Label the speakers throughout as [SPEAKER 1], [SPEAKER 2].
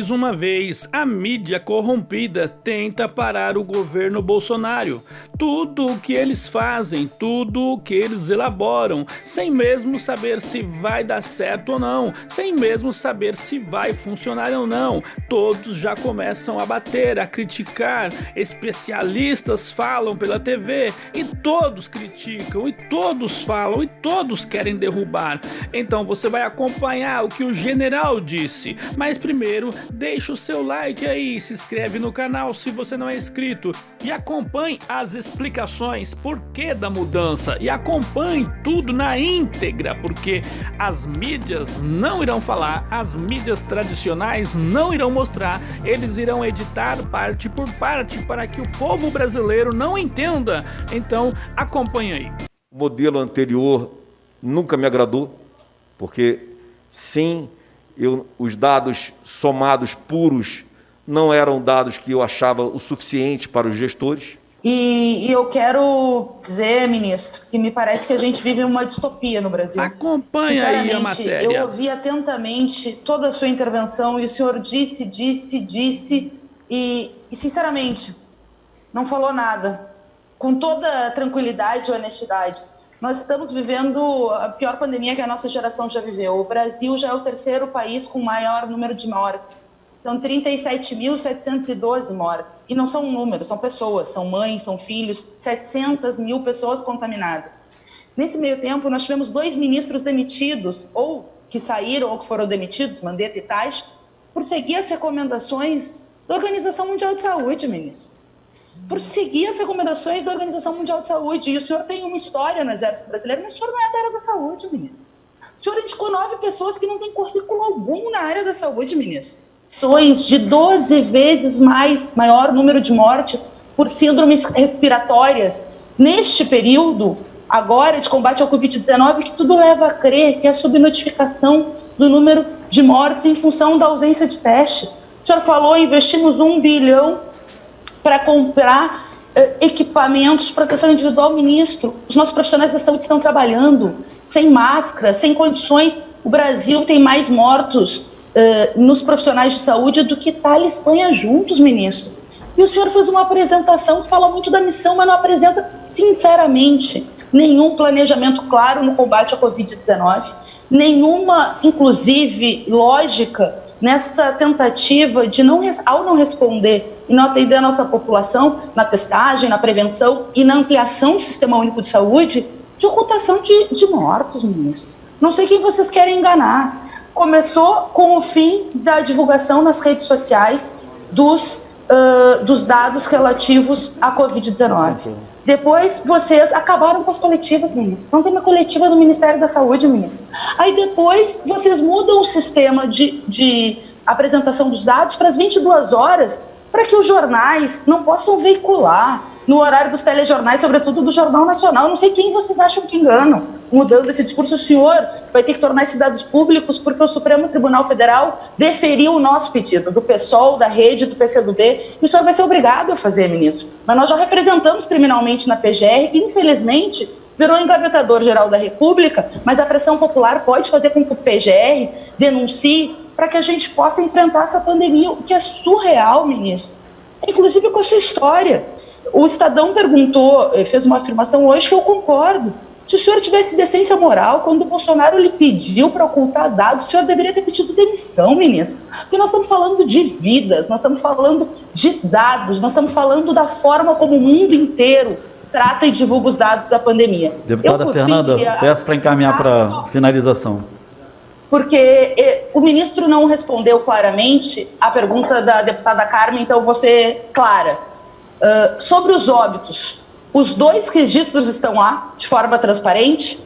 [SPEAKER 1] Mais uma vez, a mídia corrompida tenta parar o governo Bolsonaro. Tudo o que eles fazem, tudo o que eles elaboram, sem mesmo saber se vai dar certo ou não, sem mesmo saber se vai funcionar ou não. Todos já começam a bater, a criticar, especialistas falam pela TV e todos criticam, e todos falam, e todos querem derrubar. Então você vai acompanhar o que o general disse, mas primeiro deixa o seu like aí, se inscreve no canal se você não é inscrito e acompanhe as explicações por que da mudança e acompanhe tudo na íntegra, porque as mídias não irão falar, as mídias tradicionais não irão mostrar, eles irão editar parte por parte para que o povo brasileiro não entenda. Então acompanhe aí.
[SPEAKER 2] O modelo anterior nunca me agradou, porque sim, os dados somados puros não eram dados que eu achava o suficiente para os gestores.
[SPEAKER 3] E eu quero dizer, ministro, que me parece que a gente vive uma distopia no Brasil.
[SPEAKER 1] Acompanha aí a matéria.
[SPEAKER 3] Eu ouvi atentamente toda a sua intervenção e o senhor disse e sinceramente, não falou nada. Com toda a tranquilidade e honestidade. Nós estamos vivendo a pior pandemia que a nossa geração já viveu. O Brasil já é o terceiro país com maior número de mortes. São 37.712 mortes. E não são números, são pessoas, são mães, são filhos, 700 mil pessoas contaminadas. Nesse meio tempo, nós tivemos 2 ministros demitidos, ou que saíram ou que foram demitidos, Mandetta e Tais, por seguir as recomendações da Organização Mundial de Saúde, ministro. Por seguir as recomendações da Organização Mundial de Saúde. E o senhor tem uma história no Exército Brasileiro, mas o senhor não é da área da saúde, ministro. O senhor indicou 9 pessoas que não têm currículo algum na área da saúde, ministro. De 12 vezes maior número de mortes por síndromes respiratórias neste período, agora, de combate ao Covid-19, que tudo leva a crer que é a subnotificação do número de mortes em função da ausência de testes. O senhor falou, investimos 1 bilhão para comprar equipamentos de proteção individual, ministro. Os nossos profissionais da saúde estão trabalhando sem máscara, sem condições. O Brasil tem mais mortos nos profissionais de saúde do que Itália e Espanha juntos, ministro. E o senhor fez uma apresentação que fala muito da missão, mas não apresenta, sinceramente, nenhum planejamento claro no combate à Covid-19, nenhuma, inclusive, lógica nessa tentativa de, ao não responder e não atender a nossa população na testagem, na prevenção e na ampliação do Sistema Único de Saúde, de ocultação de mortos, ministro. Não sei quem vocês querem enganar. Começou com o fim da divulgação nas redes sociais dos dados relativos à Covid-19. Depois, vocês acabaram com as coletivas, ministro. Não tem uma coletiva do Ministério da Saúde, ministro. Aí depois, vocês mudam o sistema de apresentação dos dados para as 22 horas, para que os jornais não possam veicular no horário dos telejornais, sobretudo do Jornal Nacional. Não sei quem vocês acham que enganam. Mudando esse discurso, o senhor vai ter que tornar esses dados públicos porque o Supremo Tribunal Federal deferiu o nosso pedido, do PSOL, da Rede, do PCdoB, e o senhor vai ser obrigado a fazer, ministro. Mas nós já representamos criminalmente na PGR, que infelizmente virou engavetador-geral da República, mas a pressão popular pode fazer com que o PGR denuncie para que a gente possa enfrentar essa pandemia, o que é surreal, ministro. Inclusive com a sua história. O Estadão perguntou, fez uma afirmação hoje que eu concordo. Se o senhor tivesse decência moral, quando o Bolsonaro lhe pediu para ocultar dados, o senhor deveria ter pedido demissão, ministro. Porque nós estamos falando de vidas, nós estamos falando de dados, nós estamos falando da forma como o mundo inteiro trata e divulga os dados da pandemia.
[SPEAKER 4] Deputada Fernanda, peço para encaminhar para finalização.
[SPEAKER 3] Porque o ministro não respondeu claramente a pergunta da deputada Carmen, então vou ser clara. Sobre os óbitos, os 2 registros estão lá, de forma transparente.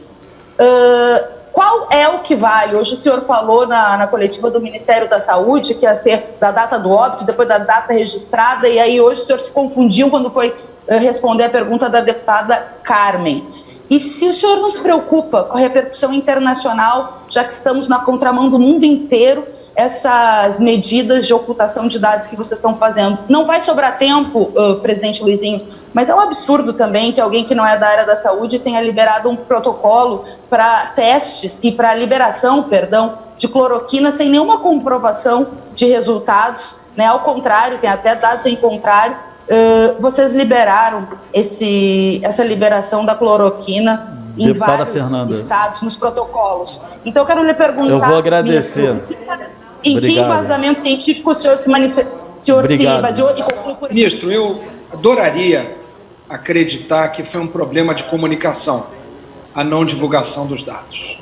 [SPEAKER 3] Qual é o que vale? Hoje o senhor falou na coletiva do Ministério da Saúde, que ia ser da data do óbito, depois da data registrada, e aí hoje o senhor se confundiu quando foi responder a pergunta da deputada Carmen. E se o senhor não se preocupa com a repercussão internacional, já que estamos na contramão do mundo inteiro, essas medidas de ocultação de dados que vocês estão fazendo? Não vai sobrar tempo, presidente Luizinho, mas é um absurdo também que alguém que não é da área da saúde tenha liberado um protocolo para testes e para liberação, de cloroquina sem nenhuma comprovação de resultados, né? Ao contrário, tem até dados em contrário. Vocês liberaram essa liberação da cloroquina em
[SPEAKER 4] Deputada
[SPEAKER 3] vários
[SPEAKER 4] Fernanda,
[SPEAKER 3] estados, nos protocolos. Então, eu quero lhe perguntar,
[SPEAKER 4] eu vou agradecer.
[SPEAKER 3] Ministro, em que embasamento científico o senhor se baseou e concluiu por...
[SPEAKER 5] Ministro, eu adoraria acreditar que foi um problema de comunicação, a não divulgação dos dados.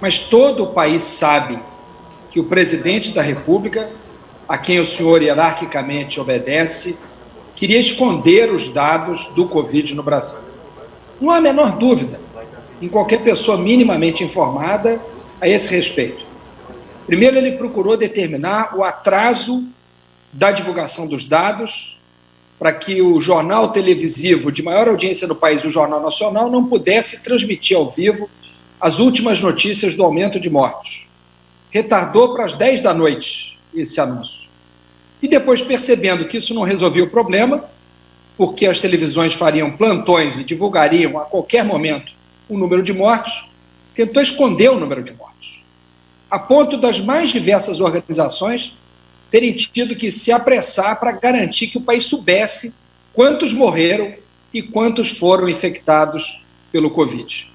[SPEAKER 5] Mas todo o país sabe que o presidente da República, a quem o senhor hierarquicamente obedece, queria esconder os dados do Covid no Brasil. Não há a menor dúvida em qualquer pessoa minimamente informada a esse respeito. Primeiro, ele procurou determinar o atraso da divulgação dos dados para que o jornal televisivo de maior audiência no país, o Jornal Nacional, não pudesse transmitir ao vivo as últimas notícias do aumento de mortos. Retardou para as 10 da noite esse anúncio. E depois, percebendo que isso não resolvia o problema, porque as televisões fariam plantões e divulgariam a qualquer momento o número de mortos, tentou esconder o número de mortos, a ponto das mais diversas organizações terem tido que se apressar para garantir que o país soubesse quantos morreram e quantos foram infectados pelo Covid.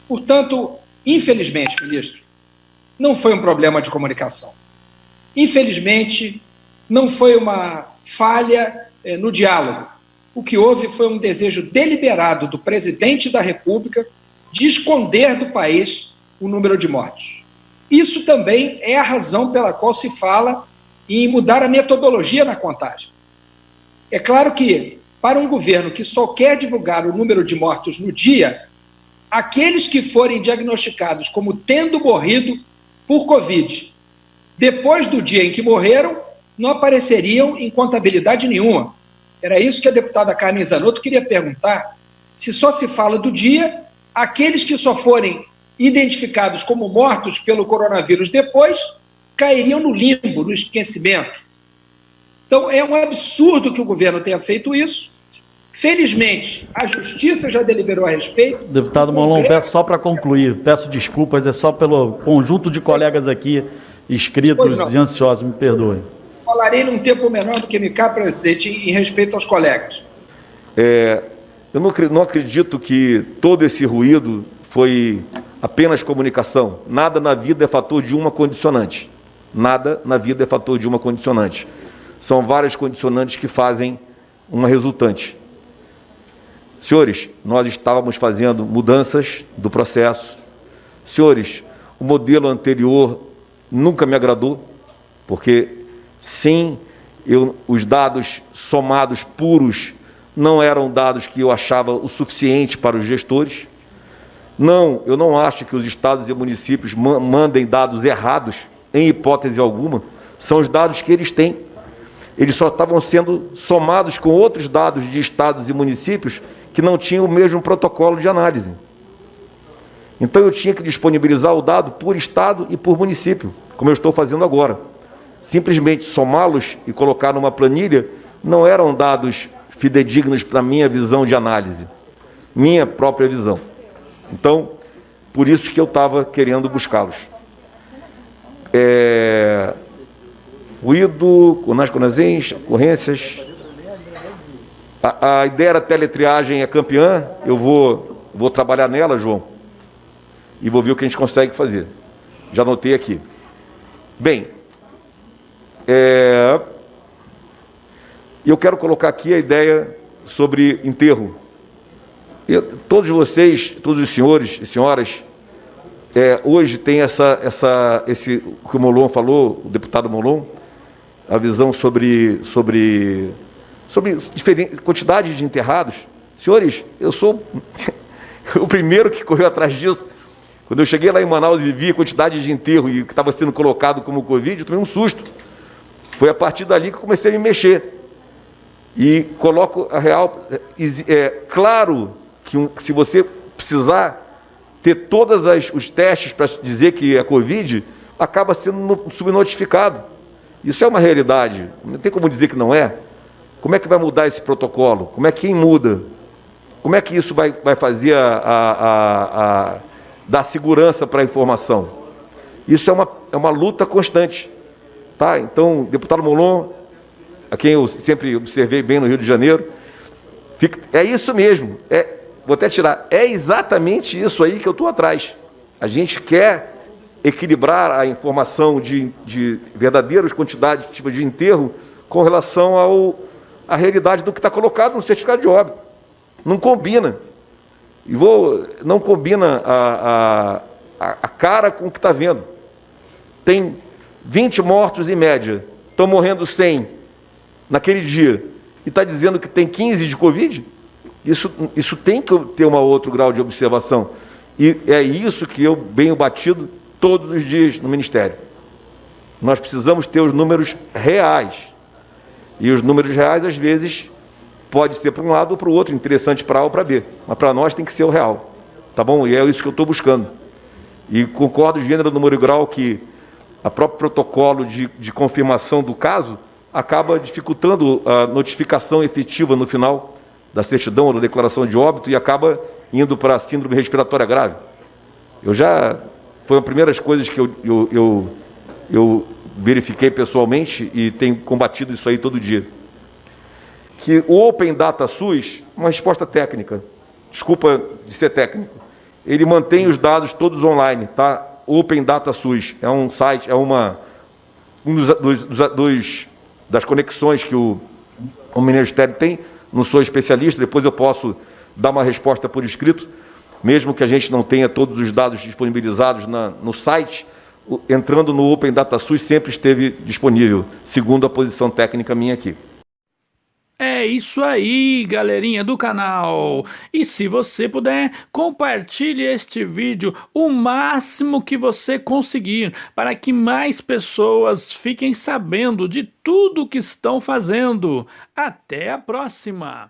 [SPEAKER 5] Portanto, infelizmente, ministro, não foi um problema de comunicação. Infelizmente, não foi uma falha no diálogo. O que houve foi um desejo deliberado do presidente da República de esconder do país o número de mortos. Isso também é a razão pela qual se fala em mudar a metodologia na contagem. É claro que, para um governo que só quer divulgar o número de mortos no dia, aqueles que forem diagnosticados como tendo morrido por Covid, depois do dia em que morreram, não apareceriam em contabilidade nenhuma. Era isso que a deputada Carmen Zanotto queria perguntar, se só se fala do dia, aqueles que só forem identificados como mortos pelo coronavírus depois, cairiam no limbo, no esquecimento. Então, é um absurdo que o governo tenha feito isso. Felizmente, a Justiça já deliberou a respeito.
[SPEAKER 4] Deputado Molon, peço só para concluir, peço desculpas, é só pelo conjunto de colegas aqui, inscritos e ansiosos, me perdoem.
[SPEAKER 5] Falarei num tempo menor do que me cabe, presidente, em respeito aos colegas.
[SPEAKER 2] Eu não acredito que todo esse ruído foi apenas comunicação. Nada na vida é fator de uma condicionante. Nada na vida é fator de uma condicionante. São várias condicionantes que fazem uma resultante. Senhores, nós estávamos fazendo mudanças do processo. Senhores, o modelo anterior nunca me agradou, porque, sim, os dados somados puros não eram dados que eu achava o suficiente para os gestores. Não, eu não acho que os estados e municípios mandem dados errados, em hipótese alguma. São os dados que eles têm. Eles só estavam sendo somados com outros dados de estados e municípios que não tinham o mesmo protocolo de análise. Então eu tinha que disponibilizar o dado por estado e por município, como eu estou fazendo agora. Simplesmente somá-los e colocar numa planilha não eram dados fidedignos para a minha visão de análise, minha própria visão. Então, por isso que eu estava querendo buscá-los. Ruído, conasens, ocorrências. A ideia era teletriagem é campeã, eu vou trabalhar nela, João, e vou ver o que a gente consegue fazer. Já anotei aqui. Bem, eu quero colocar aqui a ideia sobre enterro. Todos vocês, todos os senhores e senhoras, hoje tem esse que o Molon falou, o deputado Molon, a visão sobre diferente quantidade de enterrados. Senhores, eu sou o primeiro que correu atrás disso. Quando eu cheguei lá em Manaus e vi a quantidade de enterro e que estava sendo colocado como Covid, eu tomei um susto. Foi a partir dali que eu comecei a me mexer. E coloco a real... claro que se você precisar ter todos os testes para dizer que é Covid, acaba sendo subnotificado. Isso é uma realidade. Não tem como dizer que não é. Como é que vai mudar esse protocolo? Como é que quem muda? Como é que isso vai fazer dar segurança para a informação? Isso é uma luta constante. tá? Então, deputado Molon, a quem eu sempre observei bem no Rio de Janeiro, é isso mesmo, vou até tirar, é exatamente isso aí que eu estou atrás. A gente quer equilibrar a informação de verdadeiras quantidades de enterro com relação à realidade do que está colocado no certificado de óbito. Não combina. Não combina a cara com o que está vendo. Tem 20 mortos em média, estão morrendo 100 naquele dia, e está dizendo que tem 15 de Covid? Isso tem que ter um outro grau de observação. E é isso que eu venho batido todos os dias no Ministério. Nós precisamos ter os números reais. E os números reais, às vezes, pode ser para um lado ou para o outro, interessante para A ou para B. Mas para nós tem que ser o real. Tá bom? E é isso que eu estou buscando. E concordo, gênero, número e grau, que a próprio protocolo de confirmação do caso acaba dificultando a notificação efetiva no final da certidão ou da declaração de óbito e acaba indo para a síndrome respiratória grave. Foi uma das primeiras coisas que eu verifiquei pessoalmente e tenho combatido isso aí todo dia. Que o Open Data SUS, uma resposta técnica, desculpa de ser técnico, ele mantém os dados todos online, tá? Open Data SUS é um site, das conexões que o Ministério tem. Não sou especialista, depois eu posso dar uma resposta por escrito, mesmo que a gente não tenha todos os dados disponibilizados no site, entrando no Open Data SUS sempre esteve disponível, segundo a posição técnica minha aqui.
[SPEAKER 1] É isso aí, galerinha do canal. E se você puder, compartilhe este vídeo o máximo que você conseguir, para que mais pessoas fiquem sabendo de tudo que estão fazendo. Até a próxima!